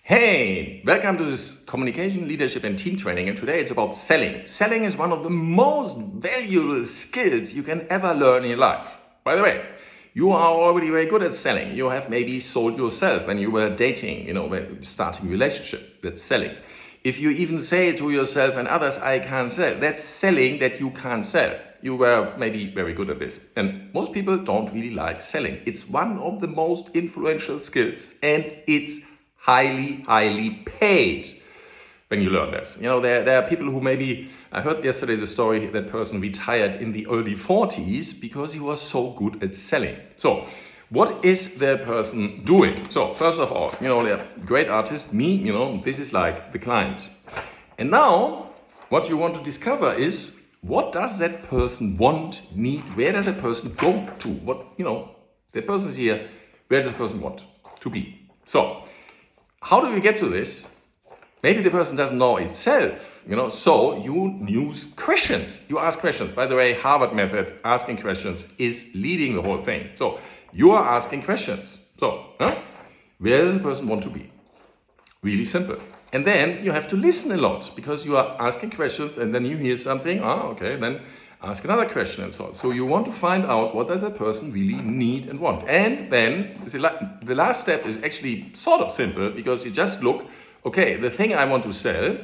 Hey, welcome to this communication, leadership and team training, and today it's about selling. Selling is one of the most valuable skills you can ever learn in your life. By the way, you are already very good at selling. You have maybe sold yourself when you were dating, when starting a relationship. That's selling. If you even say to yourself and others, I can't sell, that's selling that you can't sell. You were maybe very good at this. And most people don't really like selling. It's one of the most influential skills, and it's highly paid when you learn this. There are people who maybe, I heard yesterday the story, that person retired in the early 40s because he was so good at selling. So what is the person doing? So first of all, the great artist, me, this is like the client. And now what you want to discover is, what does that person want, need? Where does that person go to? The person is here. Where does the person want to be? So how do you get to this? Maybe the person doesn't know itself, so you use questions. You ask questions. By the way, Harvard method, asking questions, is leading the whole thing. So you are asking questions. So where does the person want to be? Really simple. And then you have to listen a lot, because you are asking questions and then you hear something. Okay, then ask another question and so on. So you want to find out, what does that person really need and want? And then the last step is actually sort of simple, because you just look, okay, the thing I want to sell,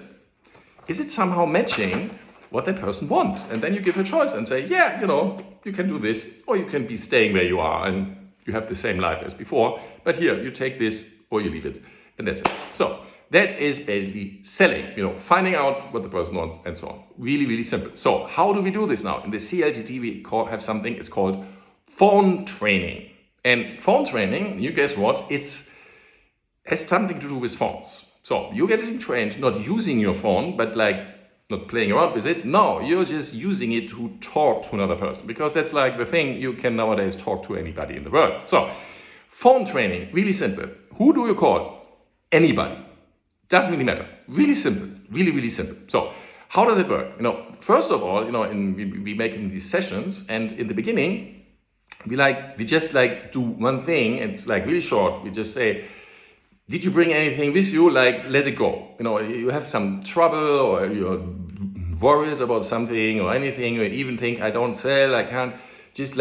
is it somehow matching what that person wants? And then you give a choice and say, yeah, you can do this, or you can be staying where you are and you have the same life as before. But here, you take this or you leave it, and that's it. So that is basically selling, finding out what the person wants and so on. Really simple. So how do we do this now? In the CLTT, we have something, it's called phone training. And phone training, you guess what? Has something to do with phones. So you're getting trained not using your phone, but not playing around with it. No, you're just using it to talk to another person, because that's like the thing, you can nowadays talk to anybody in the world. So phone training, really simple. Who do you call? Anybody. Doesn't really matter. Really simple. Really simple. So how does it work? First of all, we make these sessions, and in the beginning, we just do one thing. It's really short. We just say, did you bring anything with you? Let it go. You have some trouble, or you're worried about something or anything, or even think, I don't sell, I can't. Just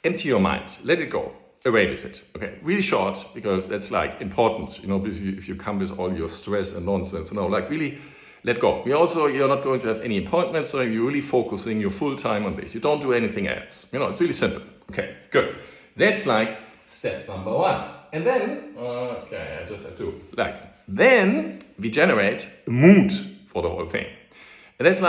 empty your mind. Let it go. Away with it. Okay, really short, because that's important, if you come with all your stress and nonsense, really let go. You're not going to have any appointments, so you're really focusing your full time on this. You don't do anything else. It's really simple. Okay, good. That's step number one. And then, I just have to, then we generate a mood for the whole thing. And that's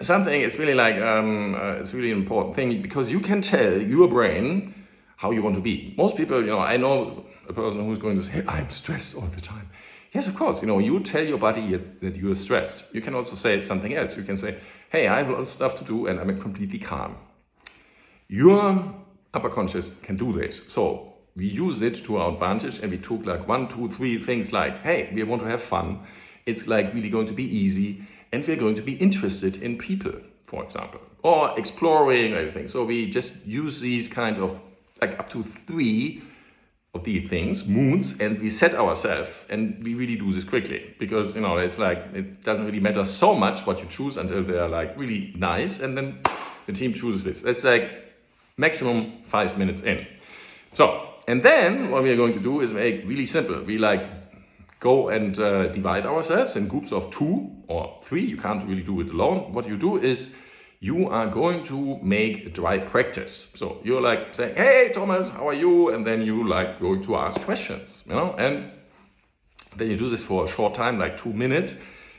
something, it's really it's really an important thing, because you can tell your brain how you want to be. Most people, I know a person who's going to say, I'm stressed all the time. Yes, of course, you tell your body that you're stressed. You can also say something else. You can say, hey, I have a lot of stuff to do and I'm completely calm. Your upper conscious can do this. So we use it to our advantage, and we took 1, 2, 3 things hey, we want to have fun. It's really going to be easy, and we're going to be interested in people, for example, or exploring everything. So we just use these kind of up to 3 of these things, moods, and we set ourselves, and we really do this quickly, because it's it doesn't really matter so much what you choose until they're really nice, and then the team chooses this. That's maximum 5 minutes in. So, and then what we are going to do is make really simple. We go and divide ourselves in groups of 2 or 3. You can't really do it alone. What you do is, you are going to make a dry practice. So you're saying, hey, Thomas, how are you? And then you going to ask questions, and then you do this for a short time, 2 minutes.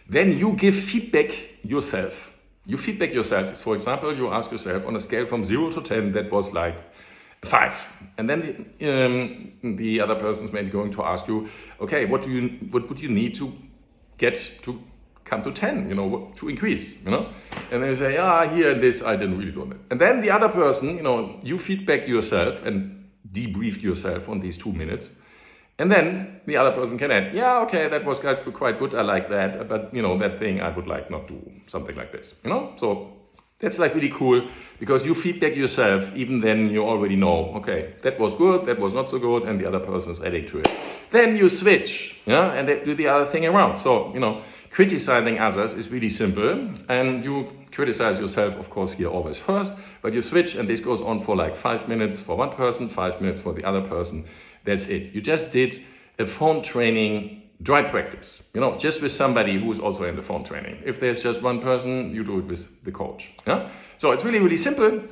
Then you give feedback yourself. You feedback yourself. For example, you ask yourself on a scale from 0 to 10, that was 5. And then the other person's maybe going to ask you, okay, what would you need to get to come to 10, to increase, and then you say, here and this, I didn't really do it. And then the other person, you feedback yourself and debrief yourself on these 2 minutes. And then the other person can add, okay, that was quite good, I like that, but, that thing I would not do something like this, So That's like really cool because you feedback yourself, even then you already know, okay, that was good, that was not so good, and the other person is adding to it. Then you switch, yeah, and they do the other thing around. So, criticizing others is really simple, and you criticize yourself, of course, here always first, but you switch, and this goes on for like 5 minutes for one person, 5 minutes for the other person. That's it. You just did a phone training dry practice, just with somebody who is also in the phone training. If there's just one person, you do it with the coach. Yeah? So it's really, really simple,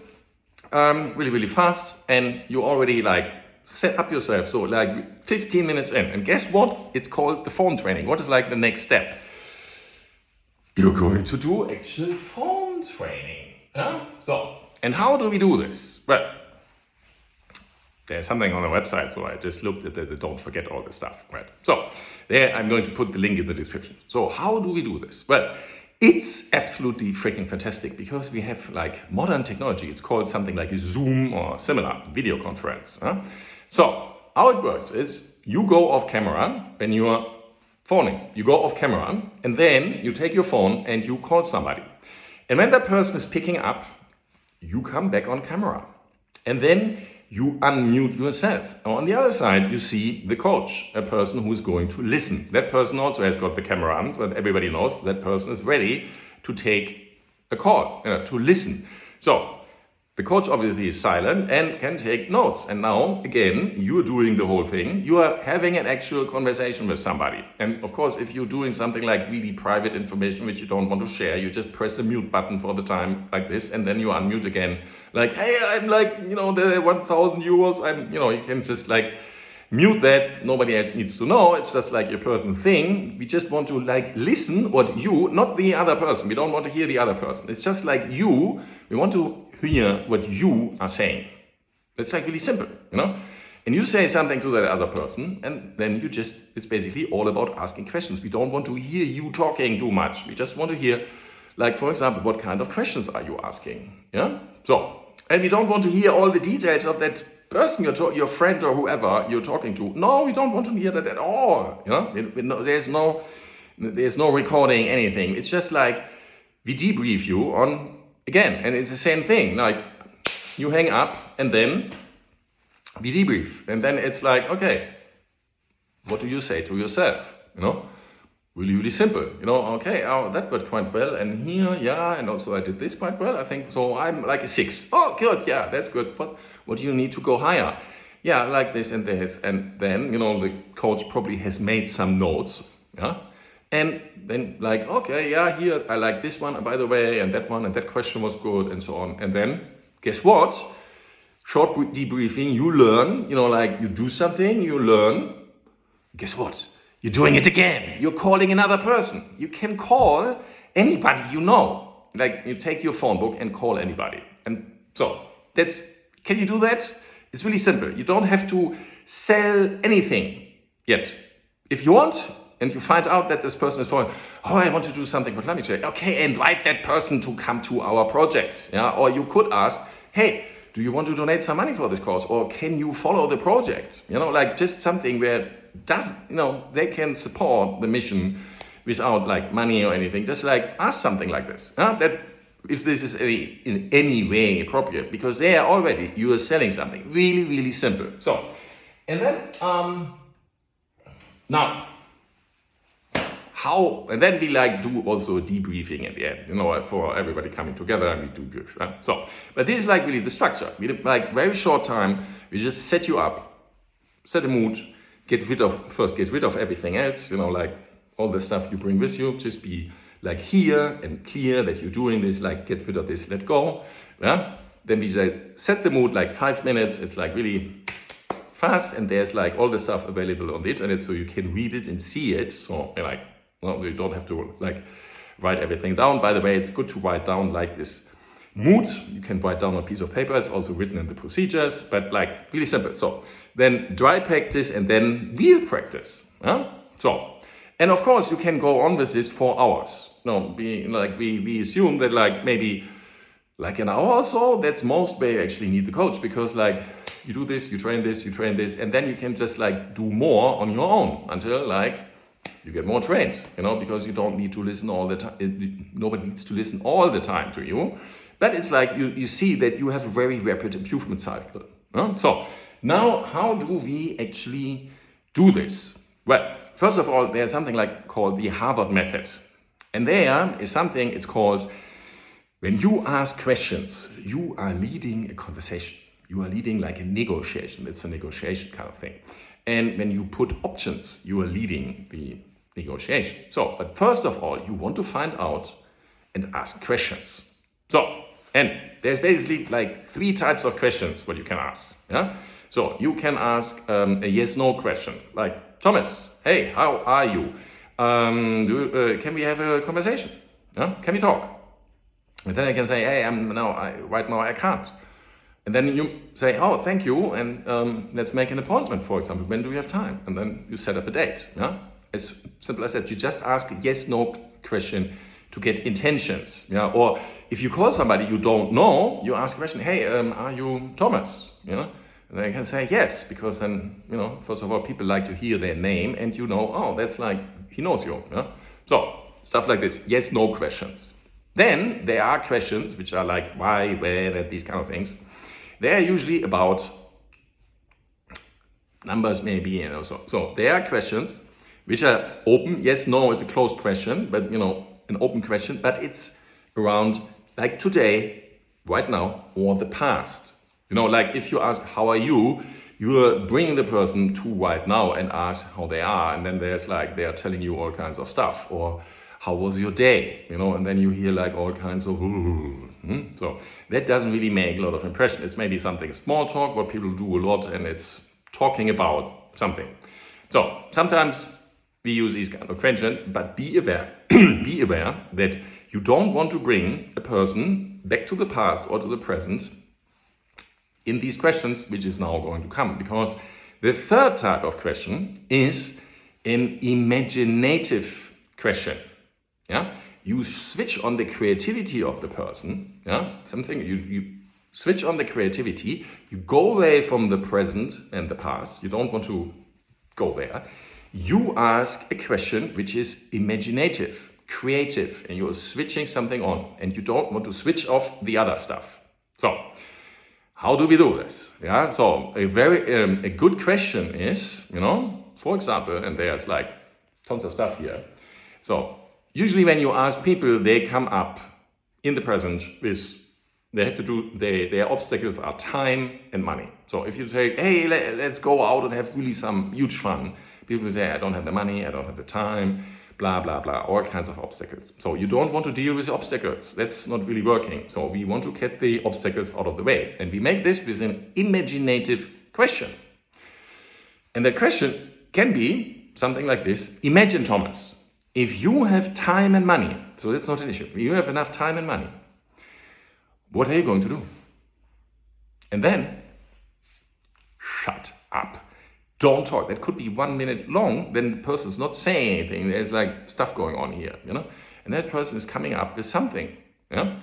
really, really fast, and you already set up yourself. So 15 minutes in, and guess what? It's called the phone training. What is the next step? You're going to do actual phone training. Yeah? So, and how do we do this? Well, there's something on the website, so I just looked at it. Don't forget all the stuff, right? So there, I'm going to put the link in the description. So how do we do this? Well, it's absolutely freaking fantastic because we have modern technology. It's called something like a Zoom or similar video conference. Huh? So how it works is you go off camera when you are phoning. You go off camera and then you take your phone and you call somebody. And when that person is picking up, you come back on camera. And then you unmute yourself. On the other side, you see the coach, a person who is going to listen. That person also has got the camera on, so that everybody knows that person is ready to take a call, to listen. So the coach obviously is silent and can take notes. And now, again, you're doing the whole thing. You are having an actual conversation with somebody. And of course, if you're doing something like really private information which you don't want to share, you just press the mute button for the time like this, and then you unmute again. Hey, I'm the 1,000 euros. You can just mute that. Nobody else needs to know. It's just your personal thing. We just want to listen what you, not the other person. We don't want to hear the other person. It's just you. We want to hear what you are saying. That's really simple, And you say something to that other person, and then it's basically all about asking questions. We don't want to hear you talking too much. We just want to hear, for example, what kind of questions are you asking? Yeah? So, and we don't want to hear all the details of that person, your friend or whoever you're talking to. No, we don't want to hear that at all. There's no recording, anything. It's just we debrief you on, again, and it's the same thing. You hang up and then we debrief. And then it's okay, what do you say to yourself? Really, really simple. Okay, that went quite well. And here, yeah, and also I did this quite well. I think so. I'm a 6. Oh, good. Yeah, that's good. What do you need to go higher? Yeah, like this and this. And then, the coach probably has made some notes. Yeah. And then okay, yeah, here, I like this one, by the way, and that question was good, and so on. And then, guess what? Short debriefing, you learn, you do something, you learn. Guess what? You're doing it again. You're calling another person. You can call anybody you know. You take your phone book and call anybody. And so, can you do that? It's really simple. You don't have to sell anything yet. If you want, and you find out that this person is following, I want to do something for climate change. Okay, invite that person to come to our project. Yeah? Or you could ask, hey, do you want to donate some money for this cause? Or can you follow the project? Just something where they can support the mission without money or anything. Just ask something like this. That if this is in any way appropriate, because you are selling something. Really, really simple. So, and then, now, and then we do also debriefing at the end, for everybody coming together, and we do brief. So, but this is really the structure. We very short time. We just set you up, set a mood, get rid of everything else. All the stuff you bring with you. Just be here and clear that you're doing this. Get rid of this. Let go. Yeah. Then we set the mood 5 minutes. It's really fast, and there's all the stuff available on the internet, so you can read it and see it. So you don't have to write everything down. By the way, it's good to write down this mood. You can write down on a piece of paper. It's also written in the procedures, but really simple. So then dry practice and then real practice. So, and of course you can go on with this for hours. We assume that maybe an hour or so, that's most where you actually need the coach, because you do this, you train this, and then you can just do more on your own until you get more trained, because you don't need to listen all the time. Nobody needs to listen all the time to you, But it's like you see that you have a very rapid improvement cycle. So now, how do we actually do this? Well, first of all, there's something called the Harvard method. And there is something, it's called, when you ask questions, you are leading a conversation. You are leading like a negotiation. It's a negotiation kind of thing. And when you put options, you are leading the negotiation. So, but first of all, you want to find out and ask questions. So, and there's basically like 3 types of questions what you can ask. Yeah. So you can ask a yes/no question, like, Thomas, hey, how are you? Can we have a conversation? Yeah? Can we talk? And then I can say, hey, right now I can't. And then you say, oh, thank you, and let's make an appointment, for example. When do you have time? And then you set up a date. Yeah? As simple as that. You just ask a yes/no question to get intentions. Yeah? Or if you call somebody you don't know, you ask a question, hey, are you Thomas? You know? And they can say yes, because then, first of all, people like to hear their name, and oh, that's like, he knows you. Yeah? So, stuff like this, yes/no questions. Then there are questions which are like why, where, and these kind of things. They are usually about numbers, maybe, So there are questions which are open. Yes, no is a closed question, but an open question, but it's around like today, right now, or the past. Like if you ask, how are you? You're bringing the person to right now and ask how they are. And then there's like, they are telling you all kinds of stuff. Or how was your day? And then you hear like all kinds of, So that doesn't really make a lot of impression. It's maybe something small talk, what people do a lot, and it's talking about something. So sometimes we use these kind of questions, but be aware, be aware that you don't want to bring a person back to the past or to the present in these questions, which is now going to come. Because the third type of question is an imaginative question. Yeah, you switch on the creativity of the person. Yeah, something you switch on the creativity. You go away from the present and the past. You don't want to go there. You ask a question which is imaginative, creative, and you're switching something on, and you don't want to switch off the other stuff. So, how do we do this? Yeah, so a good question is, for example, and there's like tons of stuff here. So usually when you ask people, they come up in the present with, their obstacles are time and money. So if you say, hey, let's go out and have really some huge fun, people will say, I don't have the money, I don't have the time, blah, blah, blah, all kinds of obstacles. So you don't want to deal with the obstacles. That's not really working. So we want to get the obstacles out of the way. And we make this with an imaginative question. And that question can be something like this. Imagine, Thomas, if you have time and money, so that's not an issue. You have enough time and money. What are you going to do? And then, shut up. Don't talk. That could be 1 minute long, then the person's not saying anything. There's like stuff going on here, And that person is coming up with something, yeah?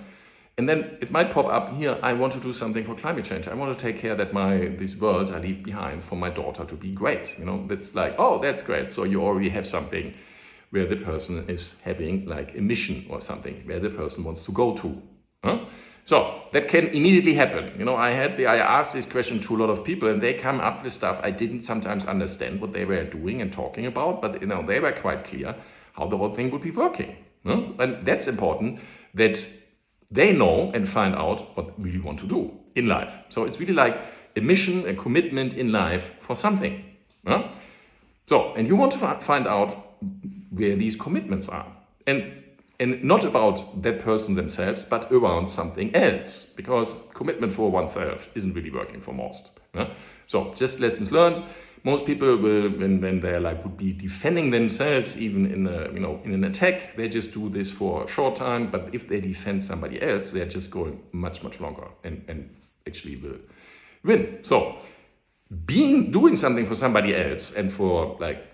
And then it might pop up here, I want to do something for climate change. I want to take care that this world I leave behind for my daughter to be great. That's like, oh, that's great. So you already have something where the person is having like a mission or something, where the person wants to go to. Huh? So that can immediately happen. I asked this question to a lot of people, and they come up with stuff I didn't sometimes understand what they were doing and talking about, but they were quite clear how the whole thing would be working. And that's important that they know and find out what we really want to do in life. So it's really like a mission, a commitment in life for something. So, and you want to find out where these commitments are. And not about that person themselves, but around something else. Because commitment for oneself isn't really working for most. So just lessons learned. Most people will, when they would be defending themselves, even in an attack, they just do this for a short time. But if they defend somebody else, they're just going much, much longer and actually will win. So doing something for somebody else and for like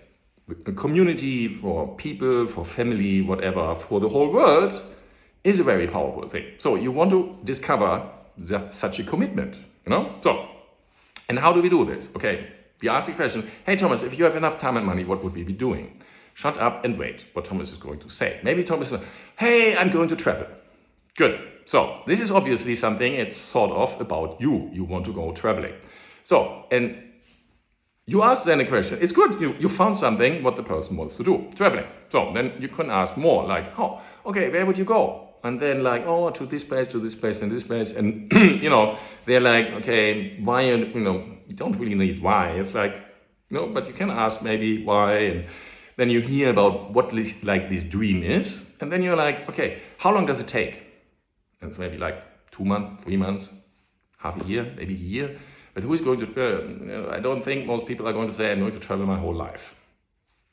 a community, for people, for family, whatever, for the whole world is a very powerful thing. So you want to discover such a commitment, So, and how do we do this? Okay, we ask the question, hey Thomas, if you have enough time and money, what would we be doing? Shut up and wait what Thomas is going to say. Maybe Thomas says, hey, I'm going to travel. Good. So this is obviously something, it's sort of about you. You want to go traveling. So, and you ask then a question. It's good. You found something what the person wants to do, traveling. So then you can ask more like, oh, okay, where would you go? And then like, oh, to this place, and this place. And, they're like, okay, why, you don't really need why. It's like, but you can ask maybe why. And then you hear about what like this dream is. And then you're like, okay, how long does it take? And it's maybe like 2 months, 3 months, half a year, maybe a year. But who is going to, I don't think most people are going to say, I'm going to travel my whole life.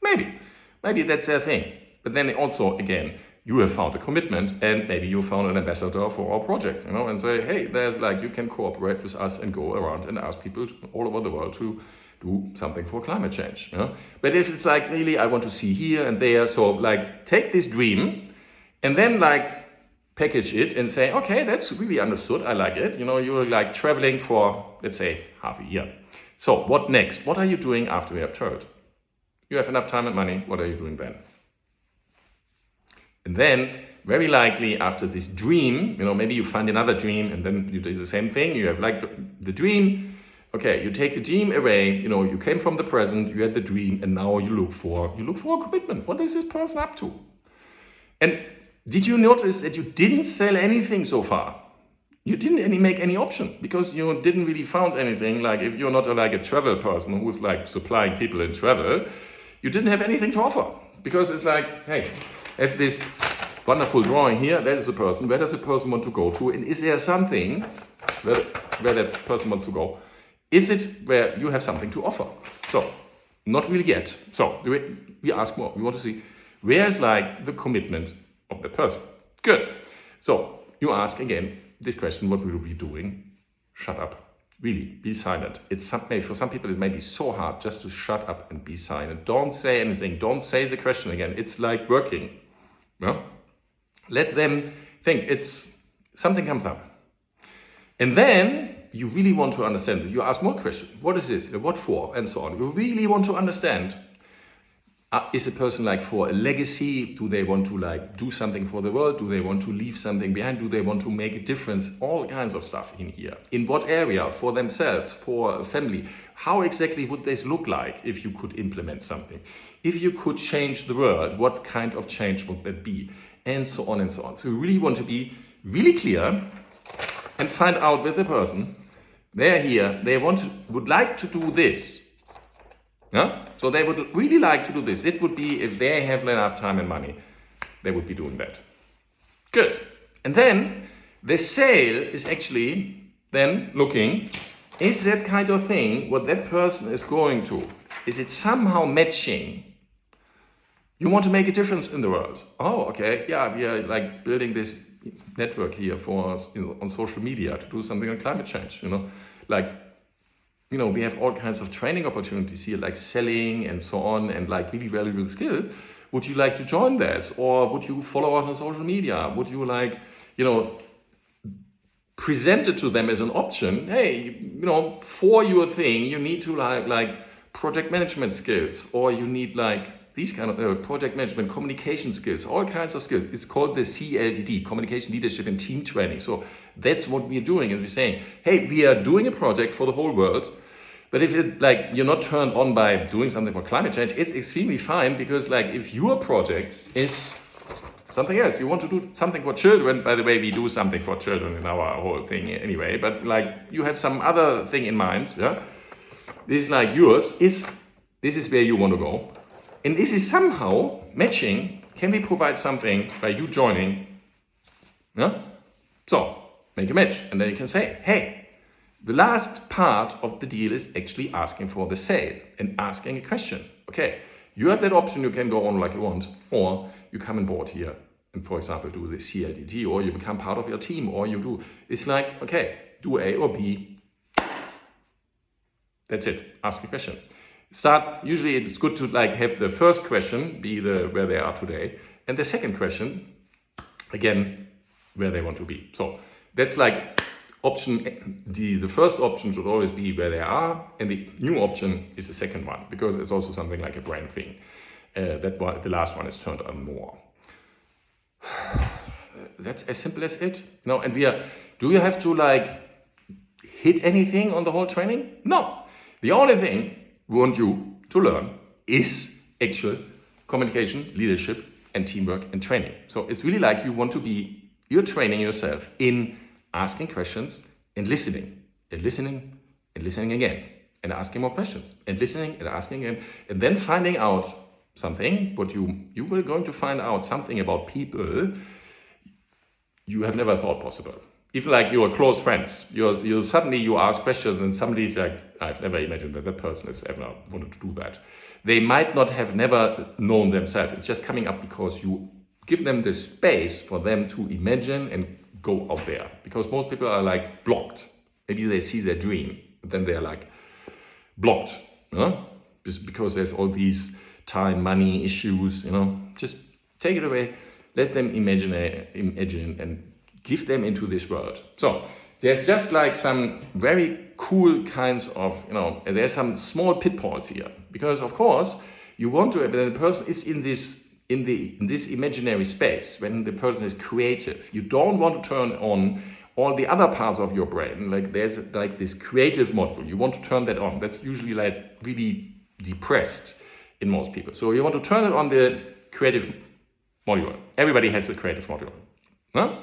Maybe that's their thing. But then also, again, you have found a commitment and maybe you found an ambassador for our project, and say, hey, there's like, you can cooperate with us and go around and ask people all over the world to do something for climate change. But if it's like, really, I want to see here and there, so like take this dream and then like package it and say, okay, that's really understood. I like it. You're like traveling for, let's say, half a year. So what next? What are you doing after you have traveled? You have enough time and money. What are you doing then? And then very likely after this dream, maybe you find another dream and then you do the same thing. You have like the dream. Okay, you take the dream away. You came from the present, you had the dream, and now you look for a commitment. What is this person up to? And did you notice that you didn't sell anything so far? You didn't make any option because you didn't really found anything. Like if you're not like a travel person who's like supplying people in travel, you didn't have anything to offer because it's like, hey, I have this wonderful drawing here. That is the person. Where does the person want to go to? And is there something where that person wants to go? Is it where you have something to offer? So not really yet. So we ask more. We want to see where's like the commitment of the person. Good. So you ask again this question, what will you be doing? Shut up. Really, be silent. For some people it may be so hard just to shut up and be silent. Don't say anything. Don't say the question again. It's like working. Let them think. Something comes up. And then you really want to understand it. You ask more questions. What is this? What for? And so on. You really want to understand. Is a person like for a legacy? Do they want to like do something for the world? Do they want to leave something behind? Do they want to make a difference? All kinds of stuff in here. In what area? For themselves? For a family? How exactly would this look like if you could implement something? If you could change the world, what kind of change would that be? And so on and so on. So you really want to be really clear and find out with the person, they're here, they would like to do this. So they would really like to do this. It would be, if they have enough time and money, they would be doing that. Good. And then the sale is actually then looking, is that kind of thing what that person is going to? Is it somehow matching? You want to make a difference in the world. Oh, okay. Yeah, we are like building this network here for on social media to do something on climate change. We have all kinds of training opportunities here, like selling and so on, and like really valuable skill. Would you like to join this? Or would you follow us on social media? Would you like, present it to them as an option? Hey, for your thing, you need to like project management skills, or you need like these kind of project management, communication skills, all kinds of skills. It's called the CLTD, Communication, Leadership and Team Training. So that's what we're doing. And we're saying, hey, we are doing a project for the whole world. But if you're not turned on by doing something for climate change, it's extremely fine, because if your project is something else, you want to do something for children. By the way, we do something for children in our whole thing anyway. But you have some other thing in mind. Yeah, this is like yours. This is where you want to go, and this is somehow matching. Can we provide something by you joining? Yeah, so make a match, and then you can say, hey. The last part of the deal is actually asking for the sale and asking a question. Okay, you have that option, you can go on like you want, or you come on board here and, for example, do the CLDT, or you become part of your team, or you do. It's like, okay, do A or B. That's it. Ask a question. Usually it's good to have the first question be where they are today, and the second question, again, where they want to be. So that's option, the first option should always be where they are, and the new option is the second one, because it's also something like a brand thing. The last one is turned on more. that's as simple as it. And do you have to hit anything on the whole training? No. The only thing we want you to learn is actual communication, leadership, and teamwork and training. So it's really you're training yourself in asking questions and listening again, and asking more questions and listening and asking again, and then finding out something. But you will going to find out something about people you have never thought possible. Even your close friends, you suddenly ask questions and somebody's like, I've never imagined that person has ever wanted to do that. They might not have never known themselves. It's just coming up because you give them the space for them to imagine and go out there. Because most people are blocked. Maybe they see their dream, but then they're blocked. Just because there's all these time, money issues. Just take it away. Let them imagine and give them into this world. So there's just some very cool kinds of, there's some small pitfalls here. Because of course, you want to, when the person is in this imaginary space, when the person is creative, you don't want to turn on all the other parts of your brain. There's this creative module. You want to turn that on. That's usually really depressed in most people. So you want to turn it on the creative module. Everybody has a creative module.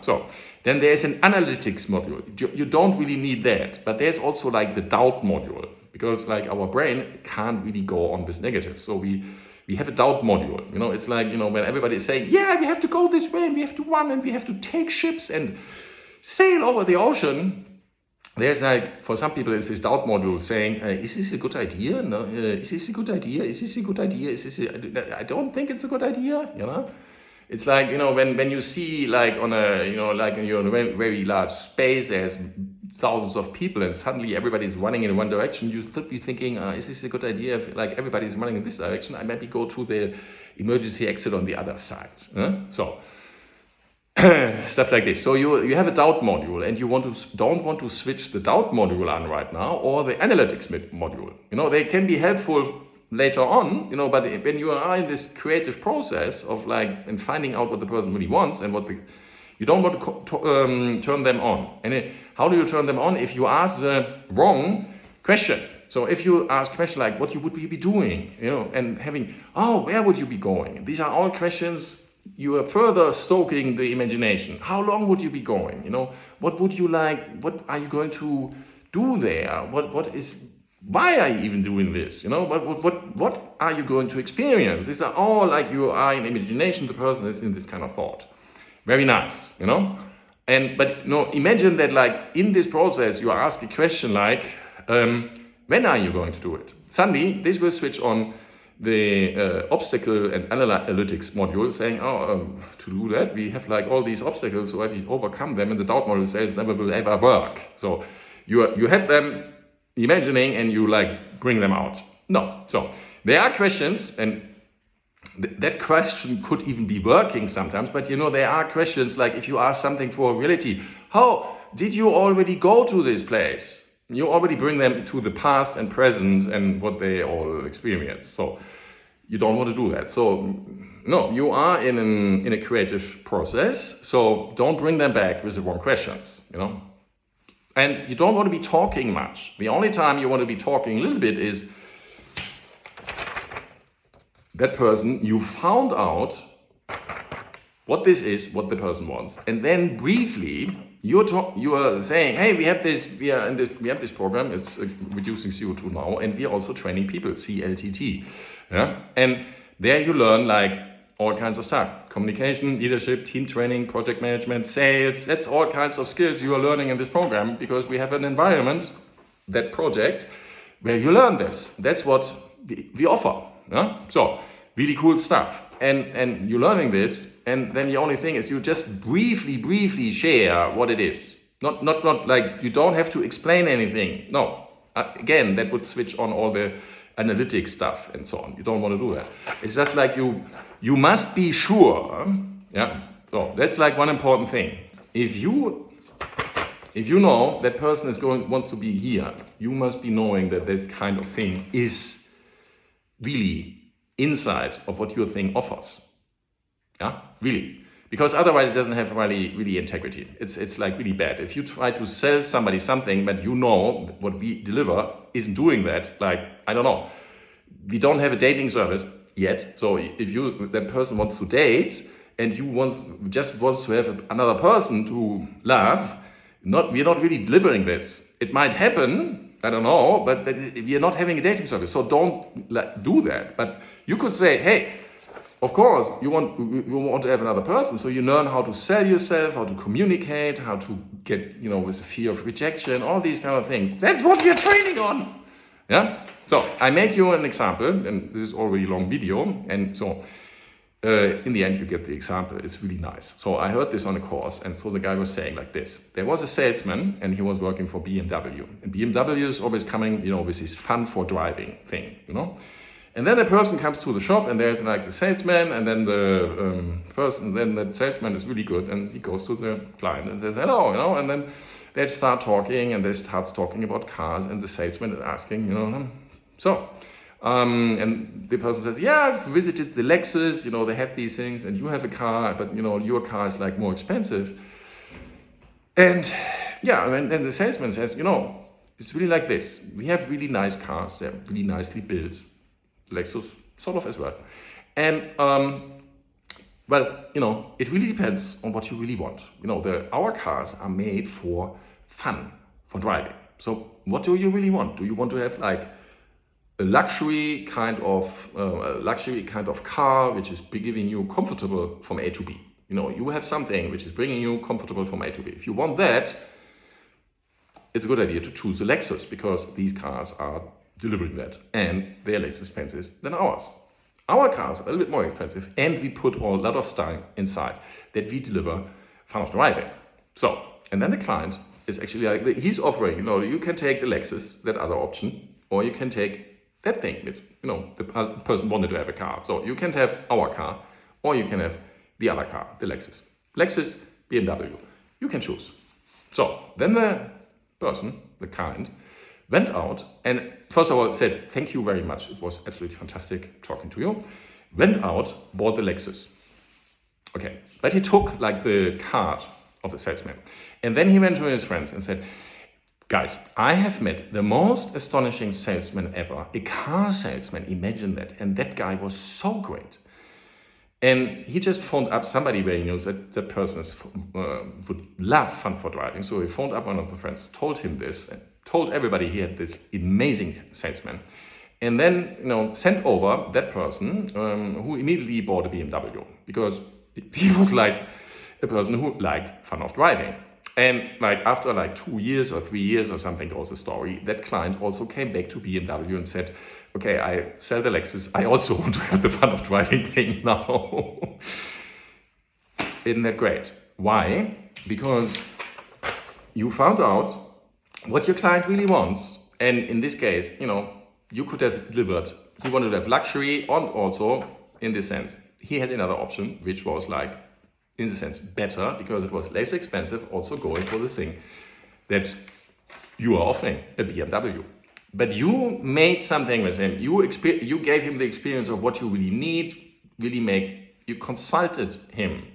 So then there's an analytics module. You don't really need that, but there's also the doubt module, because our brain can't really go on this negative. So we have a doubt module. It's when everybody is saying, yeah, we have to go this way and we have to run and we have to take ships and sail over the ocean. There's for some people, it's this doubt module saying, is this a good idea? No, is this a good idea? Is this a good idea? I don't think it's a good idea, It's when you see on a, in a very, very large space, there's thousands of people and suddenly everybody's running in one direction. You should be thinking, is this a good idea? If everybody's running in this direction, I maybe go to the emergency exit on the other side. So stuff like this. So you have a doubt module and you don't want to switch the doubt module on right now, or the analytics module. They can be helpful later on, but when you are in this creative process of and finding out what the person really wants and you don't want to turn them on. And how do you turn them on? If you ask the wrong question. So if you ask a question what would you be doing, and having, where would you be going? These are all questions. You are further stoking the imagination. How long would you be going? What would you like? What are you going to do there? Why are you even doing this? What are you going to experience? These are all you are in imagination. The person is in this kind of thought. Very nice, But imagine that in this process you ask a question when are you going to do it? Suddenly this will switch on the obstacle and analytics module, saying, to do that we have all these obstacles, so if you overcome them, and the doubt module says never will ever work. So you had them imagining and you bring them out. No. So there are questions, and that question could even be working sometimes, but there are questions if you ask something for reality, how did you already go to this place? You already bring them to the past and present and what they all experience. So you don't want to do that. So no, you are in a creative process, so don't bring them back with the wrong questions, And you don't want to be talking much. The only time you want to be talking a little bit is that person, you found out what this is, what the person wants, and then briefly you are saying, hey, we have this program. It's reducing CO2 now, and we are also training people, CLTT. Yeah, and there you learn all kinds of stuff: communication, leadership, team training, project management, sales. That's all kinds of skills you are learning in this program, because we have an environment, that project, where you learn this. That's what we offer. Yeah? So really cool stuff. And you're learning this, and then the only thing is you just briefly share what it is. Not you don't have to explain anything. No. Again, that would switch on all the analytic stuff and so on. You don't want to do that. It's just you must be sure. Yeah. So that's one important thing. If you know that person wants to be here, you must be knowing that kind of thing is really inside of what your thing offers. Yeah, really. Because otherwise it doesn't have really integrity. It's like really bad. If you try to sell somebody something, but you know what we deliver isn't doing that, like, I don't know, we don't have a dating service yet. So if that person wants to date and you just wants to have another person to love, we're not really delivering this. It might happen, I don't know, but we are not having a dating service. So don't do that. But you could say, hey, of course, you want to have another person, so you learn how to sell yourself, how to communicate, how to get, with the fear of rejection, all these kind of things. That's what you're training on. Yeah. So I make you an example, and this is already a long video, and so in the end you get the example. It's really nice. So I heard this on a course, and so the guy was saying like this: there was a salesman, and he was working for BMW, and BMW is always coming, with this fun for driving thing, And then the person comes to the shop, and there's like the salesman, and then the salesman is really good, and he goes to the client and says hello, and then they start talking, and they start talking about cars, and the salesman is asking, and the person says, yeah, I've visited the Lexus, they have these things, and you have a car, but your car is like more expensive. And yeah, and then the salesman says, it's really like this. We have really nice cars, they're really nicely built. Lexus sort of as well. And it really depends on what you really want. Our cars are made for fun, for driving. So what do you really want? Do you want to have like a luxury kind of car which is giving you comfortable from A to B? You have something which is bringing you comfortable from A to B. If you want that, it's a good idea to choose a Lexus, because these cars are delivering that, and they're less expensive than ours. Our cars are a little bit more expensive, and we put a lot of style inside that we deliver fun of driving. So, and then the client is actually like, he's offering, you can take the Lexus, that other option, or you can take that thing. It's, the person wanted to have a car. So you can have our car, or you can have the other car, the Lexus. Lexus, BMW, you can choose. So then the person, the client, went out and first of all said, thank you very much. It was absolutely fantastic talking to you. Went out, bought the Lexus. Okay, but he took like the card of the salesman. And then he went to his friends and said, guys, I have met the most astonishing salesman ever, a car salesman, imagine that. And that guy was so great. And he just phoned up somebody where he knows that person would love fun for driving. So he phoned up one of the friends, told him this, and told everybody he had this amazing salesman. And then, sent over that person who immediately bought a BMW, because he was like a person who liked fun of driving. And like after like 2 years or 3 years or something goes the story, that client also came back to BMW and said, okay, I sell the Lexus. I also want to have the fun of driving thing now. Isn't that great? Why? Because you found out what your client really wants. And in this case, you could have delivered. He wanted to have luxury, and also, in this sense, he had another option, which was like, in the sense, better, because it was less expensive, also going for the thing that you are offering, a BMW. But you made something with him. You gave him the experience of what you really need, you consulted him,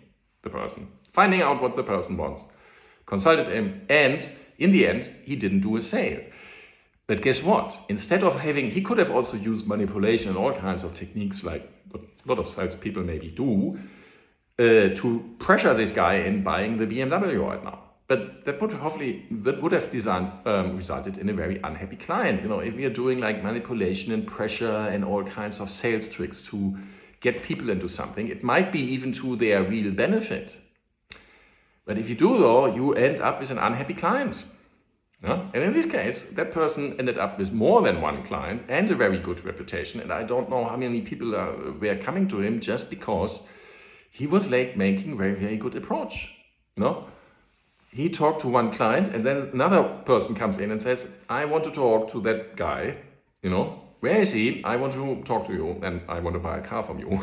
the person, finding out what the person wants, consulted him, and in the end, he didn't do a sale. But guess what? Instead of he could have also used manipulation and all kinds of techniques, like what a lot of salespeople maybe do, to pressure this guy in buying the BMW right now. But that would have resulted in a very unhappy client. If we are doing like manipulation and pressure and all kinds of sales tricks to get people into something, it might be even to their real benefit. But if you do though, you end up with an unhappy client. Yeah? And in this case, that person ended up with more than one client and a very good reputation. And I don't know how many people were coming to him just because he was like making very, very good approach. He talked to one client, and then another person comes in and says, I want to talk to that guy, where is he? I want to talk to you, and I want to buy a car from you.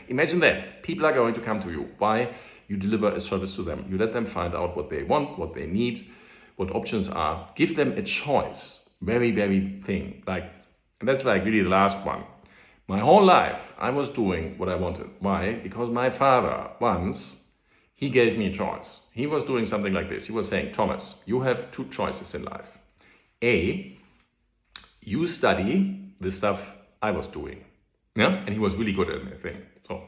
Imagine that. People are going to come to you. Why? You deliver a service to them. You let them find out what they want, what they need, what options are. Give them a choice. Very, very thing. And that's like really the last one. My whole life, I was doing what I wanted. Why? Because my father once he gave me a choice. He was doing something like this. He was saying, Thomas, you have two choices in life. A, you study the stuff I was doing. Yeah? And he was really good at that thing. So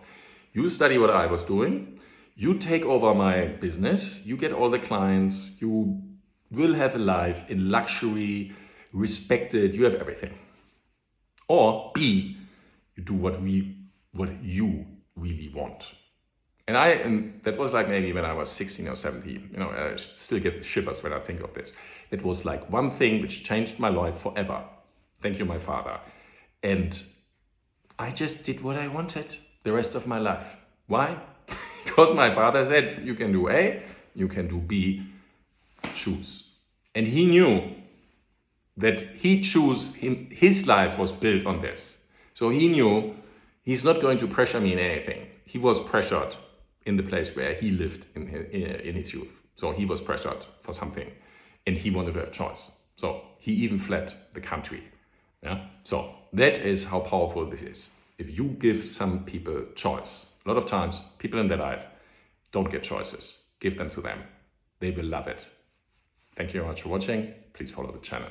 you study what I was doing. You take over my business. You get all the clients. You will have a life in luxury, respected. You have everything. Or B, you do what you really want. And that was like maybe when I was 16 or 17. You know, I still get the shivers when I think of this. It was like one thing which changed my life forever. Thank you, my father. And I just did what I wanted the rest of my life. Why? Because my father said, you can do A, you can do B, choose. And he knew that his life was built on this. So he knew he's not going to pressure me in anything. He was pressured in the place where he lived in his youth. So he was pressured for something and he wanted to have choice. So he even fled the country. Yeah. So that is how powerful this is. If you give some people choice, a lot of times people in their life don't get choices. Give them to them. They will love it. Thank you very much for watching. Please follow the channel.